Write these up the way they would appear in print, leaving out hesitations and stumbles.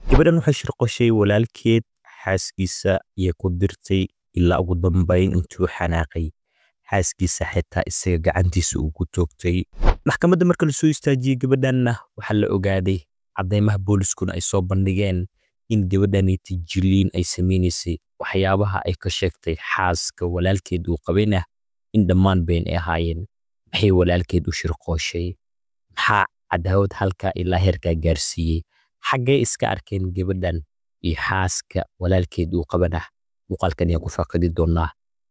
gabadhan waxay shirqoshay walaalkeed xaaskiisa iyo ku dirtay ilaa ugu dambayn intuu xanaaqay xaaskiisa xitaa isaga gacantiisa uu ku toogtay maxkamadda marka la soo istaajiyay gabadhanna waxaa la ogaaday cadeymaha booliskuna ay soo bandhigeen in gabadhani tijiliin ay sameynaysay waxyaabaha ay ka sheegtay xaaska walaalkeed uu qabayna in dhammaan been ay ahaayeen maxay walaalkeed u shirqooshay maxaa cadaawad halka ilaa heerkaa gaarsiiyey xaggee iska arkeen gabadhan iyo xaaska walaalkeed uu qabana muuqaalkan ayaan ku faaqidi doonaa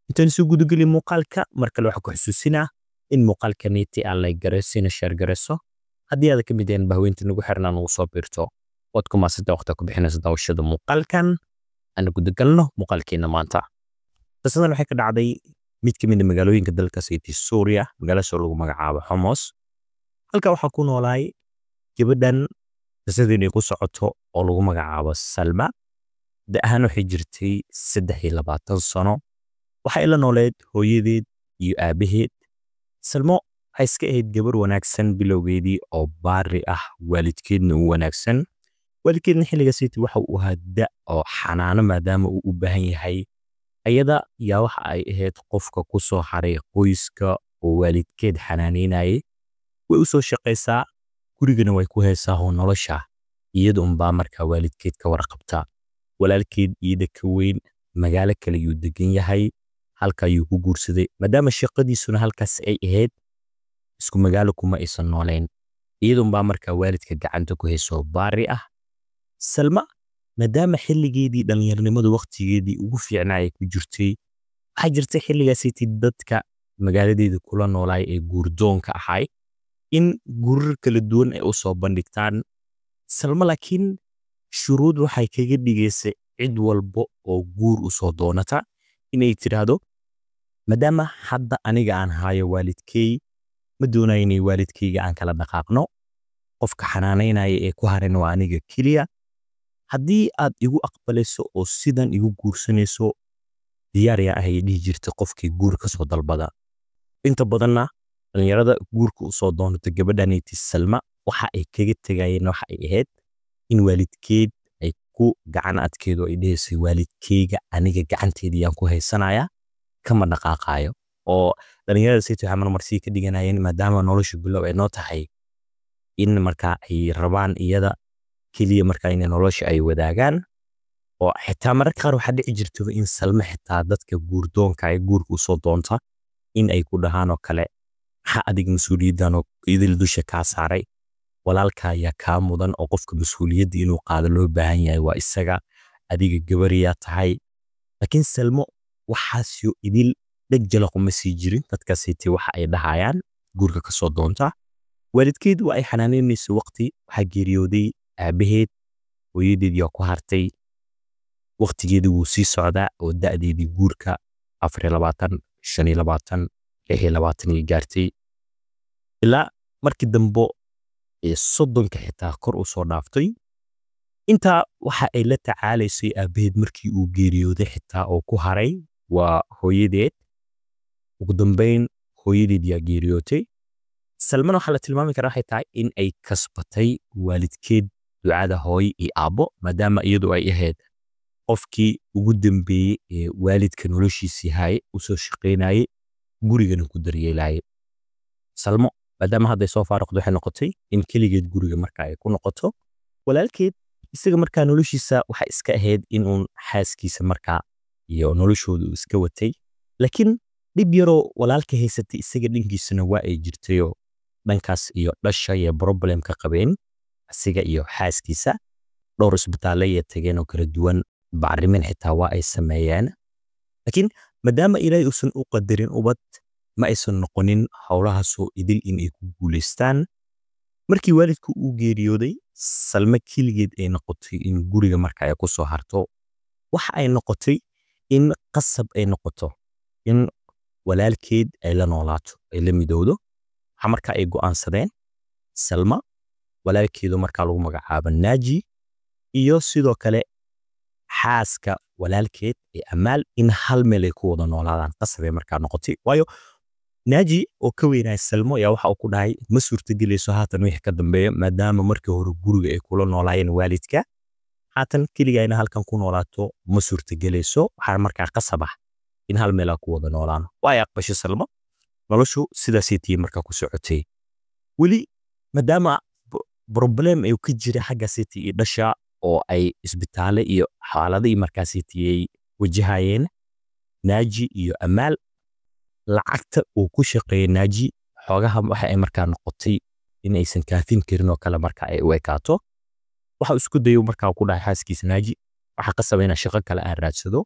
intaan soo gudagelin muuqaalka markale waxaan ku xusuusinaa in muuqaalkaniiti aan lay garaysina sheer garayso haddii aad ka mid yahin bahweynta nagu xirnaa nagu soo biirto waad ku maasanta waqti ku bixinaysa daawashada muuqaalkan aan gudagalno muuqaalkeena maanta qisadan waxay ka dhacday mid ka mid ah magaalooyinka dalka Sayti Suuriya magaalada lagu magacaabo Homs halka waxaa ku noolaay gabadhan qisadii ay ku socoto oo lagu magacaabo Salma da'ahan waxay jirtay 23 sano waxay la nooleed hooyadeed iyo aabaheed Salmo waxay iska ahayd gabar wanaagsan bilowgeedii oo baari ah waalidkeedna u wanaagsan waalidkeedna xilliga Sayti waxa uu ahaa da oo xanaano maadaama uu u baahan yahay ayada yaa waxa ay ahayd qofka ku soo haray qoyska oo waalidkeed xanaaneynayay way u soo shaqaysaa gurigana way ku haysaa nolosha iyada baa markaa waalidkeed ka warqabta walaalkeed iyada ka weyn magaalo kale uu degan yahay halka ayuu ku guursaday maadaama shaqadiisuna halkaas ay ahayd isku magaalo kuma aysan nooleen iyada baa markaa waalidka gacanta ku hayso baari ah Salma maadaama xilligeedii dhalinyaronimada waqtigeedii ugu fiicnaayay ku jirtay waxa jirtay xilligaas dadka magaaladeeda kula noolaay ee guurdoonka ahay in guurar kala duwan ay u soo bandhigtaan Salma laakiin shuruud waxay kaga dhigaysay cid walba oo guur u soo doonata inay tiraahdo maadaama hadda aniga aan haayo waalidkay ma doonayo inay waalidkayga aan kala dhaqaaqno qofka xanaaneynaya ee ku haran waa aniga kaliya haddii aad igu aqbalayso oo sidan igu guursanayso diyaar yaa ahay dhihi jirtay qofkii guur ka soo dalbada inta badanna dhalinyarada guurka u soo doonata gabadhaneyti Salma waxa ay kaga tagayeen waxa ay ahayd in waalidkeed ay ku gacan adkeedo ay dheesay waalidkayga aniga gacanteedii aan ku haysanaya kama dhaqaaqayo oo dhalinyarada Sayti waxay marsi ka dhiganayeen maadaama nolosha bilow ay noo tahay in marka ay rabaan iyada kaliya marka in nolosha ay wadaagaan oo xitaa mararka qaar waxa dhici jirtay in Salma xitaa dadka guurdoonka ay guurka u soo doonta in ay ku dhahaan oo kale waxa adig mas'uuliyadan oo idil dusha ka saaray walaalka ayaa ka mudan oo qofka mas'uuliyadda inuu qaado loo baahan yahay waa isaga adiga gabariya tahay laakiin Salmo waxaasyo idil dhajjala kuma sii jirin dadka Sayti waxa ay dhahayaan guurka ka soo doonta waalidkeed waa ay xanaaneynayso waqti waxa geeriyooday aabaheed hooyadeed yaa ku hartay waqtigeedii wuu sii socdaa oo da'deedii guurka 24 25 26 gaartay ilaa markii dambe ee 30 xitaa kor u soo dhaaftay inta waxa ay la tacaalaysay aabaheed markii uu geeriyooday xitaa oo ku haray waa hooyadeed ugu dambeyn hooyadeed yaa geeriyootay Salman waxa la tilmaami karaa xitaa in ay kasbatay waalidkeed ducada hooy iyo aabo maadaama iyadu ay ahayd qofkii ugu dambeeyay ee waalidka noloshiisa hay u soo shaqeynayay gurigana ku daryeelay Salmo maadaama hadda soo faaruqdo waxay noqotay in kaligeed guriga marka ay ku noqoto walaalkeed isaga marka noloshiisa waxa iska ahayd in uu xaaskiisa marka iyo noloshoodu iska watay laakiin dib yaro walaalka haysatay isaga dhankiisana waa ay jirtayo dhankaas iyo dhasha iyo problem ka qabeen asiga iyo xaaskiisa dhowr isbitaal ay tageen oo kala duwan bacrimin xitaa waa ay sameeyeen laakiin maadaama ilaahay uusan u qadarin ubad ma aysan noqonin hawlahaas oo idil in ay ku guuleystaan markii waalidku uu geeriyooday Salma kaligeed ay noqotay in guriga marka ay ku soo harto waxa ay noqotay in qasab ay noqoto in walaalkeed ay la noolaato ay la midowdo waxa marka ay go'aansadeen Salma walaalkeedu marka lagu magacaabo Naaji iyo sidoo kale xaaska walaalkeed ee Amaal in hal meel ay ku wada noolaadaan qasab ay marka noqotay waayo Naaji oo ka weynaa Salmo yaa waxa uu ku dhahay ma suurtagelayso haatan wixii ka dambeeya maadaama markii hore guriga ay kula noolaayeen waalidka haatan keligaa ina halkan ku noolaato ma suurtagelayso waxaa markaa qasab ah in hal meel ku wada noolaano way aqbashay Salma noloshu sidaasay tii markaa ku socotay weli maadaama problem ay ku jira xagga city iyo dhasha oo ay isbitaale iyo xaaladii markaa city ay wajahayeen Naaji iyo Amaal lacagta uu ku shaqeeyay Naaji xogaha waxa ay markaa noqotay in aysan kaafin karin oo kale markaa ay u ekaato waxa isku dayo markaa ku dhahay xaaskiisa Naaji waxa qasabayna shaqo kale aan raadsado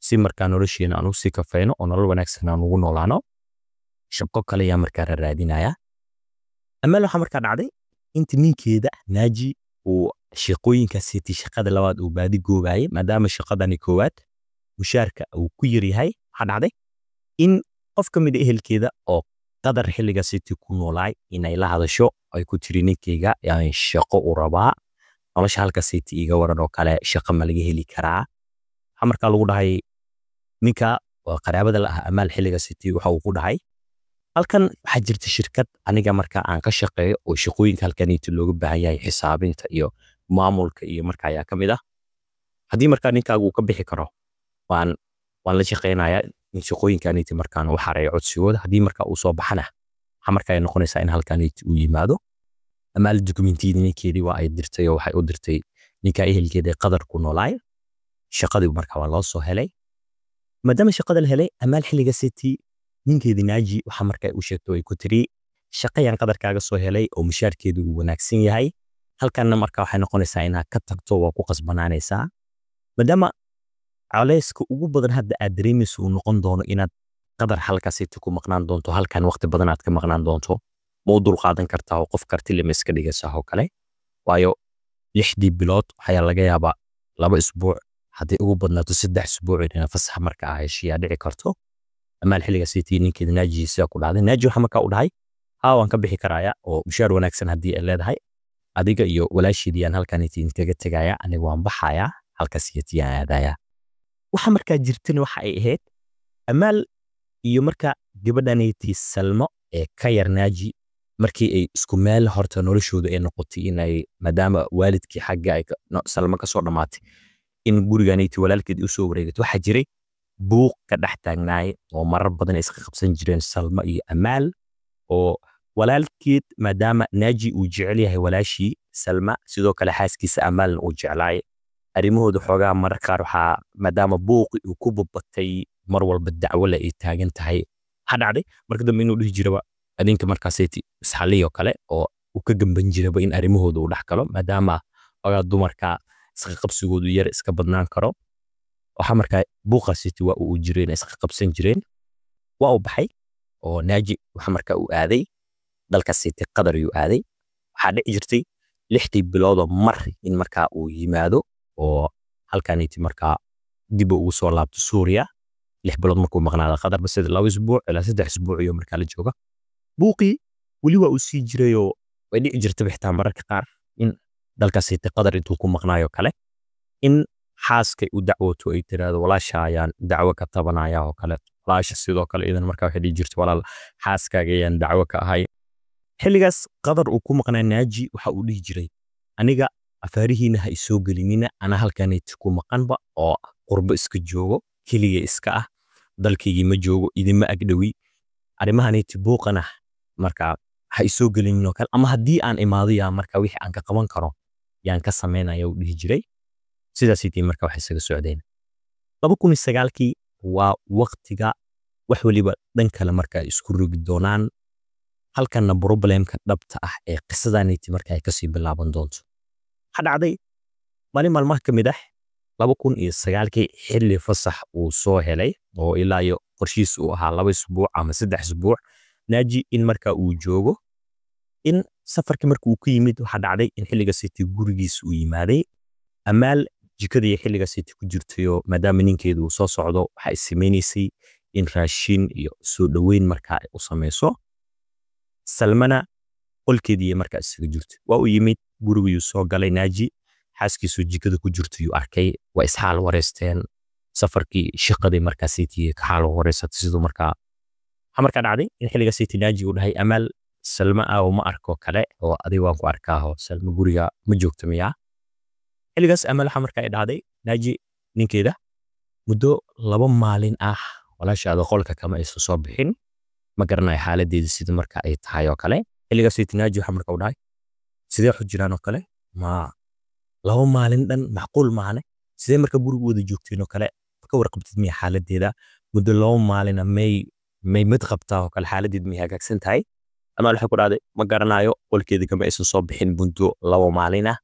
si markaa nolosheena aan u sii kafayno oo nolol wanaagsan aan ugu noolaano shaqo kale ayaa markaa raadinaya Amaal waxa markaa dhacday inta ninkeeda Naaji uu shaqooyinka city shaqada labaad uu baadi goobayay maadaama shaqadani koowaad mushaarka uu ku yar yahay waxa dhacday in qof ka mid ah ehelkeeda oo qadar xilliga city ku noolaay inay la hadasho ay ku tiri ninkeyga yani shaqo u rabaa nolosha halka city iga waran oo kale shaqo ma laga heli karaa markaa lagu dhahay ninka waa qaraabada la ah Amaal xilliga city waxa uu ku dhahay halkan waxa jirta shirkad aniga markaa aan ka shaqeeyo oo shaqooyinka halkan inta looga baahan yahay xisaabinta iyo maamulka iyo markaa ayaa kamid ah haddii markaa ninkaagu uu ka bixi karo waan la shaqeynayaa in shaqooyinkan inta markaan u xareeyo codsigooda haddii markaa uu soo baxana waxa markaa ay noqonaysaa in halkan inta uu yimaado Amaal dokumentiyada ninkeedii waa ay dirtay oo waxay u dirtay ninka ehelkeeda qadar ku noolaay shaqadii markaa waa loo soo helay maadaama shaqada la helay Amaal xilliga city ninkeedii Naaji waxa markaa uu sheegtay ay ku tiri shaqayan qadarkaaga soo helay oo mushaarkeedu uu wanaagsan yahay halkanna markaa waxay noqonaysaa inaad ka tagto waa ku qasbanaanaysaa maadaama caleeska ugu badan hadda aad dareemayso uu noqon doono inaad qadar halka city ku maqnaan doonto halkan waqti badan aad ka maqnaan doonto ma u dulqaadan kartaa oo qof karti lama iska dhigaysaa oo kale waayo 6 bilood waxaa laga yaabaa 2 isbuuc haddii ugu badnaato 3 isbuuc in fasax markaa ay heshiyaa dhici karto Amaal xilliga city ninkeeda Naaji sida ku dhacday Naaji waxa markaa u dhahay waan ka bixi karaaya oo mushaar wanaagsan haddii ay leedahay adiga iyo walaashiidii aan halkan intaga tagaya aniga waan baxaya halka city aan aadaya waxa markaa jirtin waxa ay ahayd Amaal iyo markaa gabadhaneyti Salmo ee ka yar Naaji markii ay isku meel horta noloshooda ay noqotay inay maadaama waalidkii xagga ay Salmo ka soo dhamaatay in guriganeyti walaalkeed u soo wareegto waxa jiray buuq ka dhex taagnaay oo marar badan ay iska qabsan jireen Salmo iyo Amaal oo walaalkeed maadaama Naaji uu jecel yahay walaashii Salma sidoo kale xaaskiisa Amaal uu jeclaay arimahooda xoogaa marar qaar waxa maadaama buuq uu ku babatay mar walba dacwo la ay taagan tahay waxa dhacday marka dambe inuu dhihi jiraba adinka markaa city isxaliyo kale oo uu ka gamban jiraba in arimahooda uu dhex galo maadaama ogaa dumarka iska qabsigoodu yar iska badnaan karo waxa markaa buuqa city waa uu jireen iska qabsan jireen waa uu baxay oo Naaji waxa markaa uu aaday dalka city qadar uu aaday waxa dhici jirtay 6 bilood mar in markaa uu yimaado oo halkan intii markaa dib ugu soo laabto Suuriya 6 bilood markuu maqnaado qadar bas 2 isbuuc ilaa 3 isbuuc iyo markaa la jooga buuqi wali waa uu sii jiray oo way dhici jirtay xitaa mararka qaar in dalka city qadar intuu ku maqnaayo kale in xaaska u dacwooto ay tiraado walaasha ayaan dacwo ka tabanaya oo kale walaasha sidoo kale idan markaa waxay dhici jirtay walaal xaaskaaga ayaan dacwo ka ahay xilligaas qadar uu ku maqnaa Naaji waxa uu dhihi jiray aniga afaarihiina ha isoo gelinina ana halkan ku maqanba oo qurbo iska joogo kaliya iska ah dalkaygi ma joogo idima agdhawi arimahaniti buuqana markaa ha isoo gelinino kale ama haddii aan imaado yaa markaa wixii aan ka qaban karo yaan ka sameynaya uu dhihi jiray sidaas intii markaa waxay isaga socdeen 2009kii waa waqtiga wax waliba dhan kale markaa isku rogi doonaan halkanna problemka dhabta ah ee qisadaniti markaa ay kasii bilaaban doonto waxa dhacday maalin maalmaha ka mid ah 2009kii xilli fasax uu soo helay oo ilaa iyo qorshiis uu ahaa 2 isbuuc ama 3 isbuuc Naaji in markaa uu joogo in safarka markuu ku yimid waxa dhacday in xilliga city gurigiisa uu yimaaday Amaal jikadii xilliga city ku jirtayo maadaama ninkeedu uu soo socdo waxa ay sameeysay in raashin iyo soo dhaweyn markaa u sameeyso Salmana qolkeedii markaa isaga jirtay waa uu yimid gurigii soo galay Naaji xaaskiisu jikada ku jirtay uu arkay waa isxaal wareysteen safarkii shaqadii markaa city ka xaal wareysatay sidoo markaa dhacday in xilliga city Naaji uu dhahay Amaal Salma oo ma arko kale oo adiga waan ku arkaa Salma guriga ma joogto miyaa xilligaas Amal waxa markaa ay dhahday Naaji ninkeeda muddo 2 maalin ah walaashaada qolka kama aysan soo bixin ma garanayo xaaladeeda sida markaa ay tahay oo kale xilligaas Naaji waxa markaa u dhahay sidee wax u jiraan oo kale ma 2 maalin dhan macquul maahane sidee markaa guriga wada joogteen oo kale ka warqabtid miya xaaladeeda muddo 2 maalin may mid qabtaa oo kale xaaladeed miya hagaagsan tahay Amal waxa ku dhahday ma garanayo qolkeeda kama aysan soo bixin muddo 2 maalin ah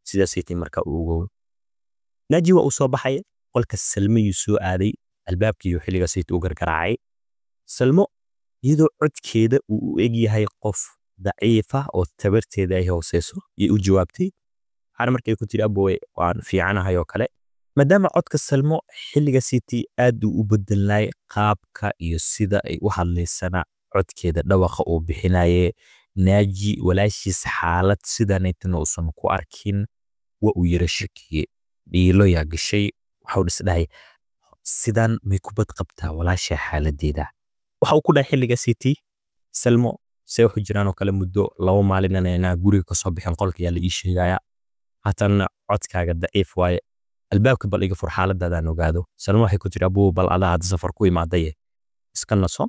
sidaas ay markaa ugu Naaji waa u soo baxay qolka Salmo uu soo aaday albaabkii xilligaas ay u gargaraacay Salmo iyadoo codkeeda uu u eg yahay qof daciif ah oo tabarteeda ay hooseyso iyo u jawaabtay waxaan markay ku tiri aboowe waan fiicanahay oo kale maadaama codka Salmo xilligaas aad u bedelnay qaabka iyo sida ay u hadlaysana codkeeda dhawaqa uu bixinaye Naaji walaashiis xaalad sidan aytan uusan ku arkin waa uu yara shakiye dhiilo yaa gashay waxa uu isdhahay sidan may ku bad qabtaa walaasha xaaladeeda waxa uu ku dhahay xilligaas Salmo see wax jiraan oo kale muddo 2 maalin ana guriga ka soo bixin qolka yaa la ii sheegaya hatan codkaaga daciif waaye albaabka bal iga fur xaaladaadaan ogaado Salmo waxay ku tiri abuu bal adaa had safar ku imaaday iska naso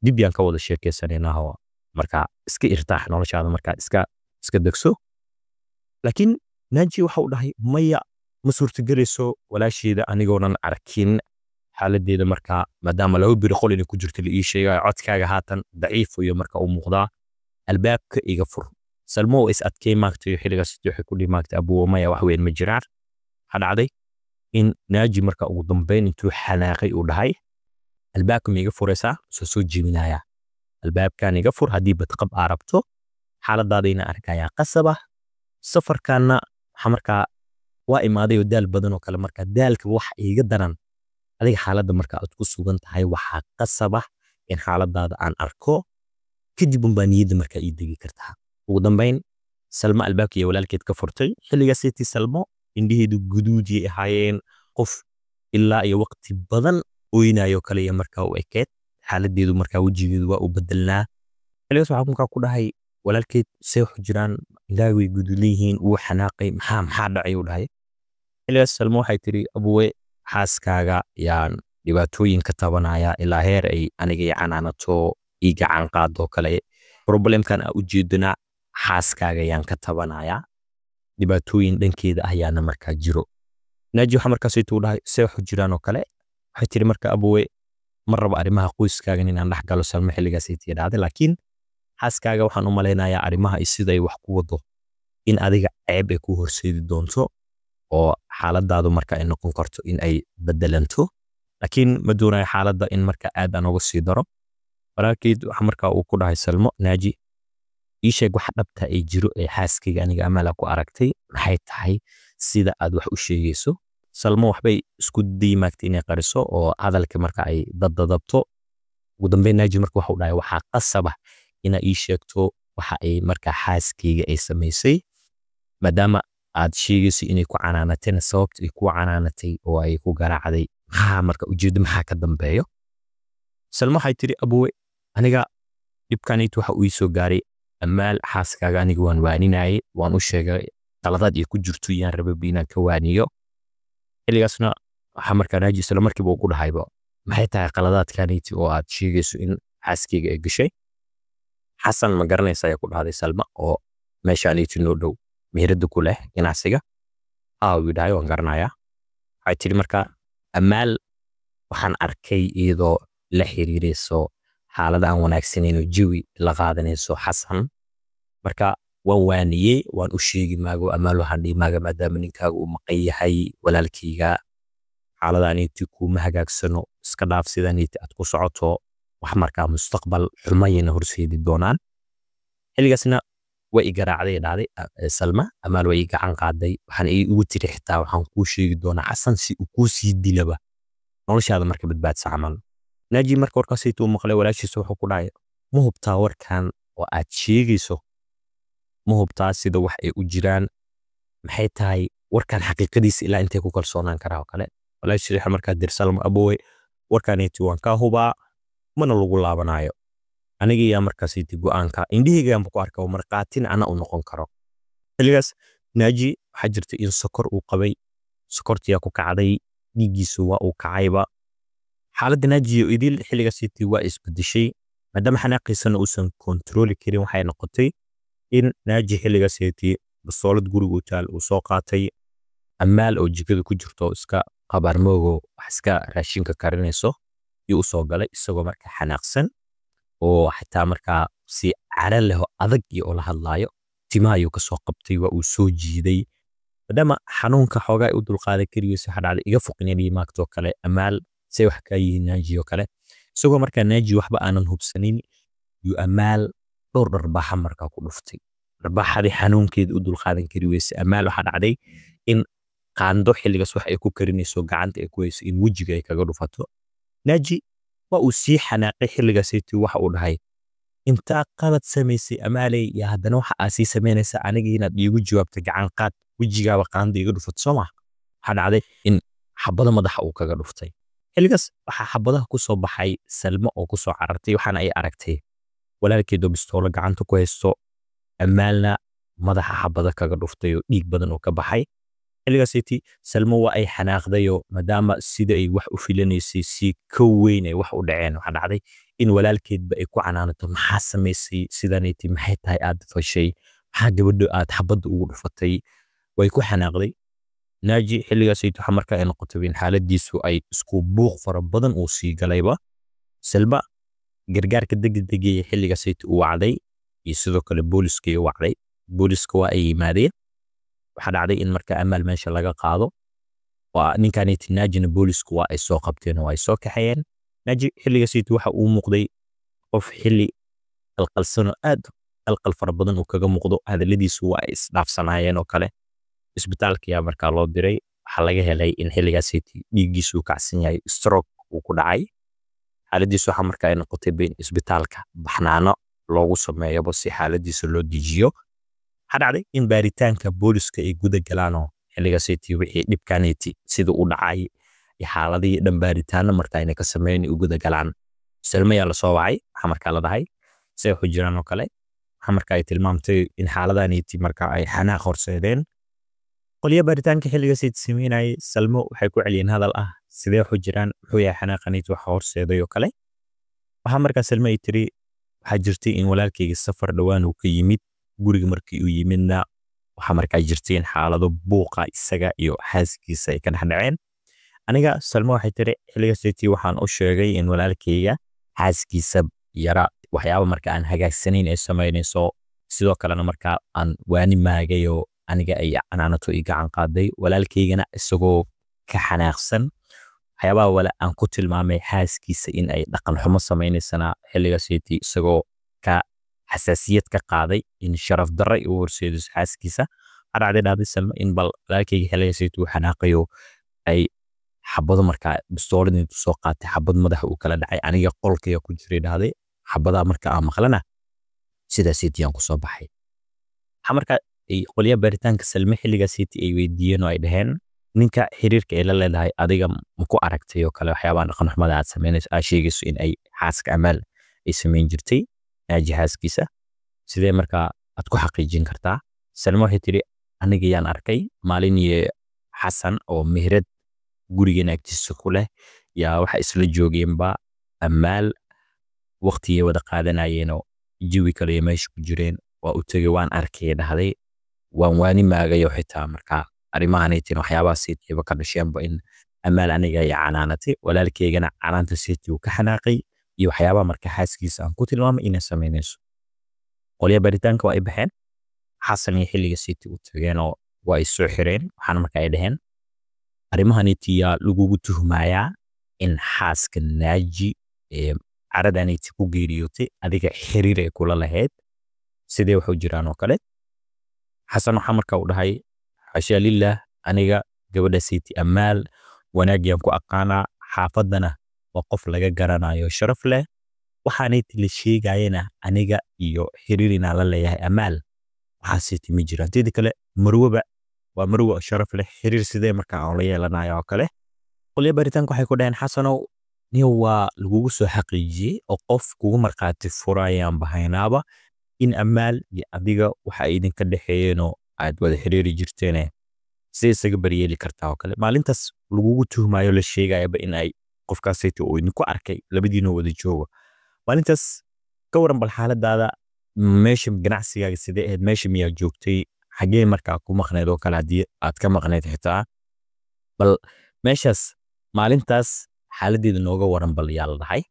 dib yaan ka wada sheekeysanayna marka iska irtaax noloshaada marka iska degso laakiin Naaji waxa uu dhahay maya ma suurtagelayso walaasheeda anigoonan arkin xaaladeeda marka maadaama lagu biri qol inay ku jirto la ii sheegay codkaaga haatan daciif iyo marka uu muuqdaa albaabka iga fur Salmo is adkay maagtay xilligaas waxay ku dhimaagtay abuu maya wax weyn ma jiraan hadacday in Naaji marka ugu dambeyn intuu xanaaqay uu dhahay albaabka ma iga furaysaa soo jiminaya albaabkan iga fur hadii bad qab arabto xaaladaadina arkaya qasaba safarkaana waxa marka waa imaaday daal badan oo kale marka daalka wax iga daran adiga xaaladda marka aad ku sugan tahay waxa qasaba in xaaladaada aan arko kadib baan niyada marka ii degi kartaa ugu dambeyn Salmo albaabkii walaalkeed ka furtay xilligaas Salmo indhiheedu guduudii ahaayeen qof ilaa iyo waqti badan ooynayo kale iyo marka uu ekeed xaaladeedu marka wajigeedu waa u bedelnaa xilligaas waxa marka ku dhahay walaalkeed see wax jiraan ilaahay guduleeyihiin uu xanaaqay maxaa dhacay uu dhahay xilligaas Salmo waxay tiri abuwe xaaskaaga yaan dhibaatooyin ka tabanaya ilaa heer ay aniga canaanato ii gacan qaado kale problemkan u jeedina xaaskaaga yaan ka tabanaya dhibaatooyin dhankeeda ayaana marka jiro Naaji waxa markaas uu dhahay see wax jiraan oo kale waxay tiri marka abuwe marraba arimaha qoyskaaga inaan dhex galo Salmo xilligaas ay dhacday laakiin xaaskaaga waxaan u maleynayaa arimaha sida ay wax ku wado in adiga ceeb ay ku horseedi doonto oo xaaladaadu marka ay noqon karto in ay bedelanto laakiin ma doonayo xaaladda in marka aad aan uga sii daro walaalkeed waxa marka uu ku dhahay Salmo Naaji ii sheeg wax dhabta ay jiro ee xaaskayga aniga Amala ku aragtay maxay tahay sida aad wax u sheegayso Salmo waxbay isku diimaagtay inay qariso oo hadalka marka ay dadadabto ugu dambeyn Naaji marka waxa uu dhahay waxa qasaba ina ii sheegto waxa ay marka xaaskayga ay sameysay maadaama aad sheegayso inay ku canaanatay sababta ay ku canaanatay oo ay ku garaacday marka ujeedo maxaa ka dambeeyo Salmo waxay tiri abuwe aniga dibkanaytu waxa uu soo gaaray Amaal xaaskaaga aniga waan waaninayay waan u sheegay qaladaad ay ku jirto yaan rabay inaan ka waaniyo xilligaasna waxa marka Naaji Salmo markiiba uu ku dhahayba maxay tahay qaladaadkanaytu oo aad sheegayso in xaaskayga ay gashay Xasan ma garanaysa ay ku dhahday Salmo oo meeshaanaytu noo dhow meherada ku leh ganacsiga uu dhahay waan garanayaa waxay tiri marka Amaal waxaan arkay iyadoo la xiriirayso xaalada aan wanaagsaneyn jawi la qaadanayso Xasan marka waan waaniyay waan u sheegi maago Amaal waxaan dhigi maaga maadaama ninkaaga uu maqan yahay walaalkayga xaaladaanaytu kuma hagaagsano iska dhaaf sidaanaytu aad ku socoto wax marka mustaqbal xumayna horseedi doonaan xilligaasna way igaraacday dhacday Salma Amaal way gacan qaaday waxaan ugu tiri xitaa waxaan ku sheegi doonaa Xasan si uu ku sii dilaba noloshaada marka badbaadsa camal Naaji marka warkaas uu maqlay walaashiisa wuxuu ku dhahay ma hubtaa warkan oo aad sheegayso ma hubtaa sida wax ay u jiraan maxay tahay warkan xaqiiqadiisa ilaa intee ku kalsoonaan karaa oo kale walaashiisa marka dir Salmo abuwe warkanaytu waan ka hubaa mana lagu laabanayo aniga yaa markaas go'aanka indhahayga aan ku arkaa marqaatin ana u noqon karo xilligaas Naaji waxaa jirta in sokor uu qabay sokortiyaa ku kacday dhiiggiisu waa uu kacayba xaaladda naaji iyo idil xilligaasiti waa isbedeshay maadaama xanaaqiisana uusan kontrooli karin waxay noqotay in naaji xilligaasiti basoolad guriga u taal uu soo qaatay amaal oo jikada ku jirto iska qabaarmoogo wax iska raashinka karinayso iyo u soo galay isagoo markaa xanaaqsan oo xataa markaa si cara leh oo adag iyo la hadlaayo timaha ayuu ka soo qabtay waa uu soo jiiday maadaama xanuunka xoogaa u dulqaaday keligiisa waxa dhacday iga foqinayay maagtoo kale amaal say wax ka yihiin naaji oo kale isagoo markaa naaji waxba aanan hubsanin iyo amaal dhowr dharbaaxa markaa ku dhuftay dharbaaxadii xanuunkeeda u dulqaadan kari weyse amaal waxa dhacday in qaando xilligaas wax ay ku karinayso gacanta ay ku hayso in wejiga ay kaga dhufato naaji waa uu sii xanaaqay xilligaasiti waxa uu dhahay intaa qalad samaysay amaaley iyo haddana waxa aa sii samaynaysa aniga inaad iigu jawaabta gacan qaad wejigaaba qaanda iga dhufato soo maha waxaa dhacday in xabado madaxa uu kaga dhuftay xilligaas waxaa xabadaha ku soo baxay salmo oo ku soo carartay waxaana ay aragtay walaalkeedoo bistoolo gacanta ku haysto amaalna madaxa xabada kaga dhuftay oo dhiig badan oo ka baxay xilligaasiti salmo waa ay xanaaqdayoo maadaama sida ay wax u filanaysay si ka weyn ay wax u dhaceen waxaa dhacday in walaalkeedba ay ku canaanato maxaa samaysay sidaanayti maxay tahay aad fashay maxaa gabadho aad xabadda ugu dhufatay way ku xanaaqday naaji xilligaasaytu waxa markaa ay noqotay in xaaladiisu ay isku buuq fara badan uu sii galayba salma gargaarka degdegaya xilligaasaytu uu wacday iyo sidoo kale booliska uu wacday booliska waa ay yimaadeen waxaa dhacday in markaa amaal meesha laga qaado waa ninkaanayti naajina boolisku waa ay soo qabteen oo ay soo kaxayeen naaji xilligaasaytu waxa uu muuqday qof xilli qalqalsano aad qalqal fara badan uu kaga muuqdo hadaladiisu waa ay isdhaafsanaayeen oo kale isbitaalka yaa markaa loo diray waxaa laga helay in xilligaasiti dhiiggiisu uu kacsan yahay stroke uu ku dhacay xaaladiisu waxaa markaa ay noqotay in isbitaalka baxnaano loogu sameeyaba si xaaladiisa loo dejiyo waxaa dhacday in baaritaanka booliska ay guda galaanoo xilligaasiti wixii dhibkaanayti sida u dhacay iyo xaaladihii dhan baaritaano markaa inay ka sameeyeen u guda galaan salmayaa lasoo wacay waxaa markaa la dhahay say waxu jiraan oo kale waxaa markaa ay tilmaamtay in xaaladaanayti markaa ay xanaaq horseedeen qoliya baaritaanka xilligaasayt sameynayay salmo waxay ku celiyeen hadal ah sidee waxu jiraan muxuu yahay xanaaqanayti waxa horseeday oo kale waxaa markaa salmo ay tiri waxaa jirtay in walaalkayga safar dhowaan uu ka yimid guriga markii uu yimidna waxaa markaa jirtay in xaalado buuqa isaga iyo xaaskiisa ay ka dhexdhaceen aniga salmo waxay tiri xilligaasaytii waxaan u sheegay in walaalkayga xaaskiisa yara waxyaaba marka aan hagaagsanayn ay samaynayso sidoo kalena markaa aan waani maagayoo aniga ay canaanato i gacan qaaday walaalkaygana isagoo ka xanaaqsan waxyaabaha wala aan ku tilmaamay xaaskiisa in ay dhaqan xumo samaynaysana xilligaasaytii isagoo ka xasaasiyad ka qaaday in sharaf darro u horseediso xaaskiisa waxaa dhacday salmo in bal walaalkayga xilligaasaytii uu xanaaqayo ay xabado markaa bistoolada intuu soo qaatay xabad madaxa uu kala dhacay aniga qolkaya ku jiray dhahday xabadaha marka aan maqlana sidaasaytii aan ku soo baxay waxaa markaa qoliya baaritaanka salme xilligaasaytii ay weydiiyeen oo ay dhaheen ninka xiriirka ay la leedahay adiga ma ku aragtay oo kale waxyaabaha dhaqan xumada aad samaynayso aad sheegayso in ay xaaska amaal ay samayn jirtay naaji xaaskiisa sidee markaa aad ku xaqiijin kartaa salme waxay tiri aniga yaan arkay maalin iyo xasan oo mehrad gurigeena agtiisa ku leh yaa waxa isla joogeenba amaal waqtigay wada qaadanayeenoo jawi kale iyo meesha ku jireen waa u tegay waan arkay dhahday waan waani maagayo xitaa markaa arrimahanaytiin waxyaabaha saytiiba ka dhasheenba in amaal aniga ay canaanatay walaalkaygana canaanta saytii uu ka xanaaqay iyo waxyaabaha marka xaaskiisa aan ku tilmaamay inay samaynayso qoliya baaritaanka waa ay baxeen xasan iyo xilliga saytii u tageenoo waa ay soo xireen waxaana marka ay dhaheen arrimahanaytii yaa lagugu tuhmayaa in xaaska naaji caradanayti ku geeriyootay adiga xiriir ay kula lahayd sidee waxu jiraan oo kale xasan waxaa markaa u dhahay xashaa lillaah aniga gabadha sayti amaal wanaagyaan ku aqaanaa xaafadana waa qof laga garanayo sharaf leh waxaanayti la sheegayana aniga iyo xiriirinaa la leeyahay amaal waxaa sayti ma jiraan teedi kale marwaba waa marwo sharaf leh xiriir sidee markaa aan la yeelanayo oo kale qoliya baaritaanka waxay ku dhaheen xasanow niyo waa lagugu soo xaqiijiyey oo qof kugu markhaati furayaan bahaynaaba in amaal iyo adiga waxa idinka dhexeeyeenoo aad wada xiriiri jirteene sidee isaga baryeeli kartaa oo kale maalintaas lagugu tuhmaayo la sheegayaba in ay qofkaasayta uu idinku arkay labadiinoo wada jooga maalintaas ka waran bal xaaladaada meesha ganacsigaaga sidee ahayd meesha miyaa joogtay xagee markaa ku maqneed oo kale haddii aad ka maqneed xitaa bal meeshaas maalintaas xaaladeeda nooga waran bal yaa la dhahay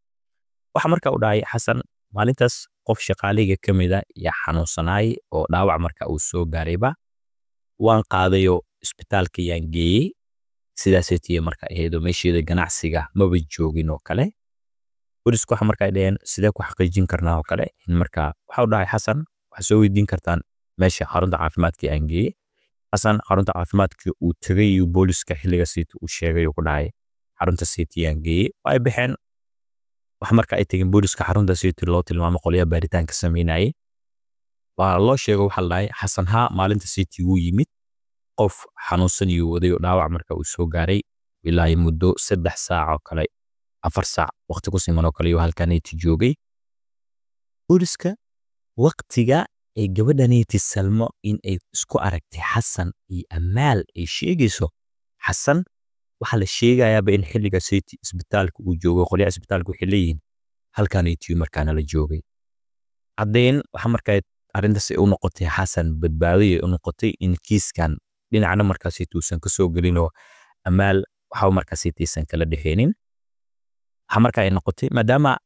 waxa markaa u dhahay xasan maalintaas qof shaqaalayga ka mida yaa xanuunsanaay oo dhaawac marka uu soo gaarayba waan qaadayo isbitaalka yaan geeyey sidaasay tiye marka ahaydoo meesheeda ganacsiga maba joogin oo kale bolisku waxa markaa dhaheen sidee ku xaqiijin karnaa oo kale in markaa waxa u dhahay xasan waxaa soo weydiin kartaan meesha xarunta caafimaadka aan geeyey xasan xarunta caafimaadka uu tagay iyo booliska xilliga siita uu sheegay uu ku dhahay xarunta siita yaan geeyey ay baxeen waxa marka ay tageen booliska xarunta siita loo tilmaamo qolyaha baaritaanka sameynayay waa loo sheego waxa la dhahay xasan ha maalinta siita wuu yimid qof xanuunsan iyo waday oo dhaawac marka uu soo gaaray ilaa muddo 3 saac oo kale 4 saac waqti ku siman oo kale iyo halkaanay joogay booliska waqtiga ay gabadhaneyti Salmo in ay isku aragtay Xasan iyo Amaal ay sheegayso Xasan waxa la sheegayaa in xilliga Sayti isbitaalka uu joogo qoliya isbitaalku waxay leeyihiin halkaanay markaana la joogay cadeen waxa markaa arintaas ay u noqotay Xasan badbaadiye u noqotay in kiiskan dhinacna markaa Sayti uusan ka soo galin oo Amaal waxa markaa Sayti san kala dhexeenin waxa markaa ay noqotay maadaama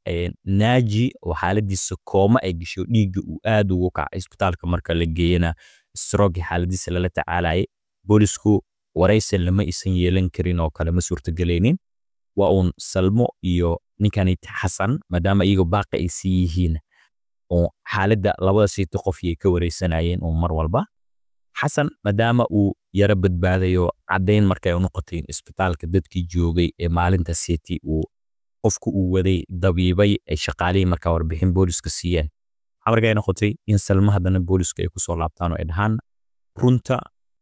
Naaji oo xaaladiisa kooma ay gasho dhiigga uu aad ugu kacay isbitaalka marka la geeyana stroke xaaladiisa la tacaalay boolisku waraysan lama isan yeelan karin oo kale ma suurtagaleynin waa uun Salmo iyo ninkanay Xasan maadaama iyagu baaqi ay yihiin oo xaaladda labada Sayti qof ay ka wareysanayeen oo mar walba Xasan maadaama uu yara badbaadayo cadeyn markay u noqotay isbitaalka dadkii joogay ee maalinta Sayti uu qofku uu waday dabiibay ay shaqaalay marka warbixin booliska siiyeen amarkay noqotay in Salmo hadana booliska ay ku soo laabtaan oo ay dhahan runta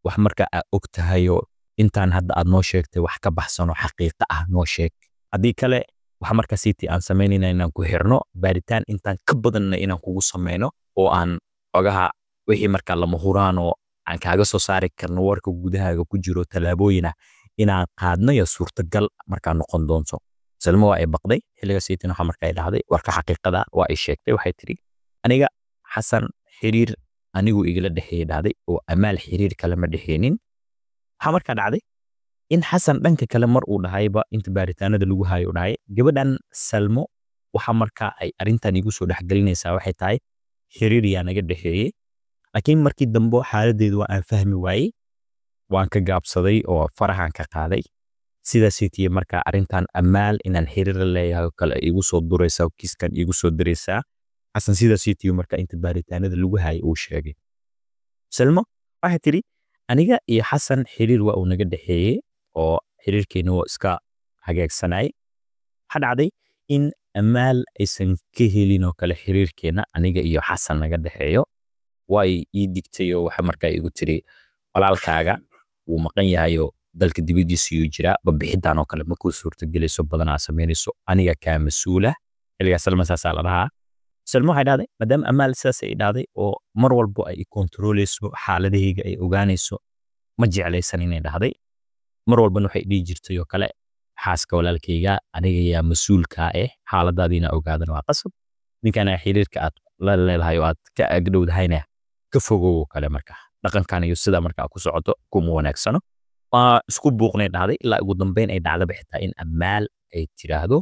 wax marka aad ogtahayo intaan hadda aad noo sheegtay wax ka baxsan oo xaqiiqo ah noo sheeg hadii kale waxa marka Sayti aan sameynayna inaan ku xirno baaritaan intaan ka badanna inaan kugu sameeyno oo aan ogaha wixii marka lama huraan oo aan kaaga soo saari karno warka gudahaaga ku jiro talaabooyina inaan qaadno ya suurtagal marka noqon doonto Salmo ay baqday xilliga Sayti waxa marka ay dhahday warka xaqiiqada waa ay sheegtay waxay tiri aniga Xasan xiriir anigu igala dhaxeeyay dhahday oo Amaal xiriir kale ma dhaxeenin waxa marka dhacday in Xasan dhanka kale mar uu dhahayba inta baaritaanada lagu hayo dhahay gabadhan Salmo waxa marka ay arintan igu soo dhaxgalinaysaa waxay tahay xiriir yaa naga dhaxeeyay laakiin markii dambe xaaladeedu aan fahmi waayay waan ka gaabsaday oo farahan ka qaaday sida Sayti marka arintan Amaal inaan xiriir leeyahay kale igu soo duraysaa kiiskan igu soo diraysaa Xasan sida Sayti marka inta baaritaanada lagu hayo uu sheegay Salmo waxay tiri aniga iyo Xasan xiriir waa uu naga dhaxeeyay oo xiriirkeena waa iska hagaagsanay waxa dhacday in Amaal aysan ka helin oo kale xiriirkeena aniga iyo Xasan naga dhaxeeyo way ii digtay oo waxa markaa igu tiri walaalkaaga uu maqan yahay oo dalka dibadiisa uu jira babixidaan oo kale ma ku suurtagelayso badanaa sameynayso aniga ka mas'uula xilliga Salmo saasa la dhahaa Salmo waxay dhahday maadaama Amaal saas ay dhahday oo mar walba ay kontroleyso xaaladahayga ay ogaanayso ma jeclaysan inay dhahday mar walba waxay dhigi jirtay oo kale xaaska walaalkayga aniga yaa mas'uulka xaaladaadina ogaadan waa qasab ninkana xiriirka aad la leedahay oo aad ka agdhowdahayna ka fogow kale marka dhaqankan iyo sida marka ku socoto kuma wanaagsano waa isku buuqnay dhahday ilaa ugu dambeyn ay dhacdo xitaa in Amaal ay tiraahdo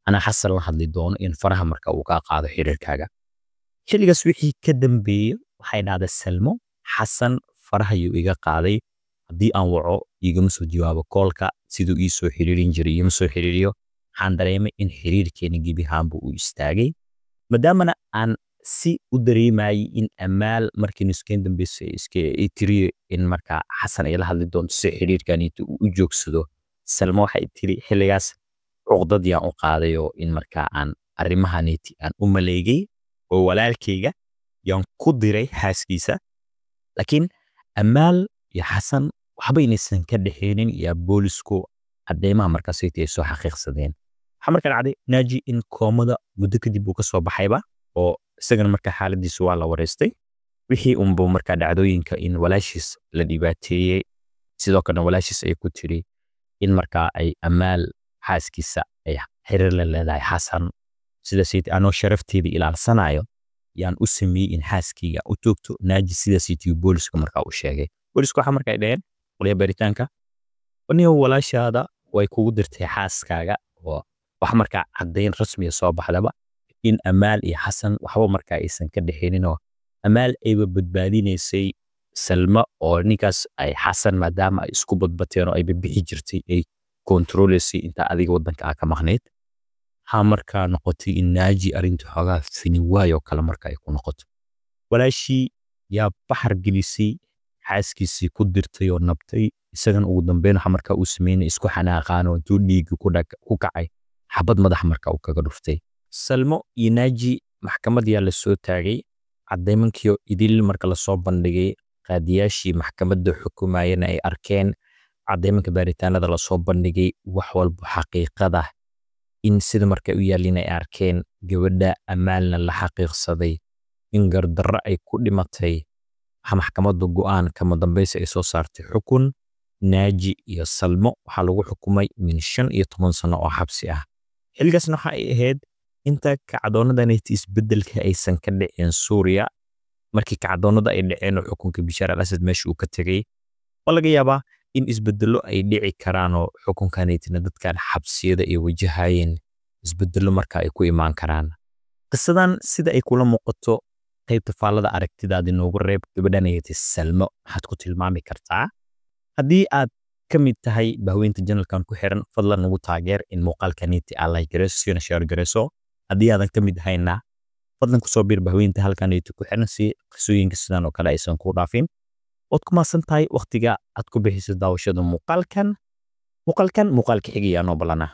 ana Xasan la hadli doono in faraha marka uu ka qaado xiriirkaaga xilligaas wixii ka dambeeyay waxay dhahday Salmo Xasan faraha uu iga qaaday hadii aan waco igama soo jawaabo koolka sidoo ii soo xiriirin jiray ima soo xiriiriyo waxaan dareemay in xiriirkeena gibi haanbu uu istaagay maadaama aan si u dareemay in Amaal markii iskeen dambeysay iska tiri in marka Xasan ay la hadli doonto si xiriirkan uu u joogsado Salmo waxay tiri xilligaas uqdad yaan u qaadayo in marka aan arimahaniti aan u maleegay oo walaalkayga yaan ku diray xaaskiisa laakiin Amaal iyo Xasan waxba inaysan ka dhaxeenin iyo boolisku cadeemaha marka Sayti ay soo xaqiiqsadeen waxa marka dhacday Naaji in koomada muddo kadib uu ka soo baxayba oo isagana marka xaaladiisu waa la wareystay wixii unbu marka dhacdooyinka in walaashiis la dhibaateeyay sidoo kale walaashiis ay ku tiri in markaa ay amaal xaaskiisa ay xiriir la leedahay xasan sidaasaytii anoo sharafteedii ilaalsanayo yaan u sameeyey in xaaskayga u toogto naaji sidaasaytii booliska markaa u sheegay boolisku waxa markaa ay dhaheen qoliya baaritaanka aniga walaashaada way kugu dirtay xaaskaaga oo wax markaa caddayn rasmiya soo baxdaba in amaal iyo xasan waxba markaa aysan ka dhexeeninoo amaal ayba badbaadinaysay salma oo ninkaas ay xasan maadaama ay isku badbateen oo ay bixi jirtay ay kontroleysay inta adiga waddanka ka maqnayd ha markaa noqotay in naaji arrinta xoogaa fini waayo kale markaa ay ku noqoto walaashii yaa baxar gelisay xaaskiisii ku dirtay oo nabtay isagana ugu dambeyn waxa markaa uu sameynay isku xanaaqaan oo intuu dhiigi ku kacay xabad madax markaa uu kaga dhuftay salmo iyo naaji maxkamad yaa la soo taagay caddaymankii idil marka la soo bandhigay qaadiyaashii maxkamadda xukumayana ay arkeen caddaymanka baaritaanada la soo bandhigay wax walba xaqiiqada in sida marka u yaalin ay arkeen gabadha amaalna la xaqiiqsaday in gardarro ay ku dhimatay maxkamadda go'aan kama dambaysa ay soo saartay xukun naaji iyo salmo waxaa lagu xukumay min 15 sano oo xabsi ah xilligaasna waxa ay ahayd inta kacdoonadanayti isbedelka aysan ka dhicin Suuriya markii kacdoonada ay dhaceen xukunka Bashar al-Assad meesha uu ka tagay waa laga yaabaa in isbedelo ay dhici karaan oo xukunkanaytina dadkan xabsiyada ay wajahayeen isbedelo marka ay ku imaan karaan qisadan sida ay kula muuqato qaybta faalada aragtidaada inoogu reeb gabadhanayta salmo waxaad ku tilmaami kartaa haddii aad ka mid tahay bahweynta janalkan ku xiran fadlan nagu taageer in muuqaalkaniti aad like gareyso sina share gareyso haddii aadan ka mid ahayna fadlan ku soo biir bahweynta halkaniti ku xiran si qisooyinka sidan oo kale aysan ku dhaafin ood ku maasan tahay waqtiga aad ku bixiso daawashada muuqaalkan muuqaalka xiga yaa noo balana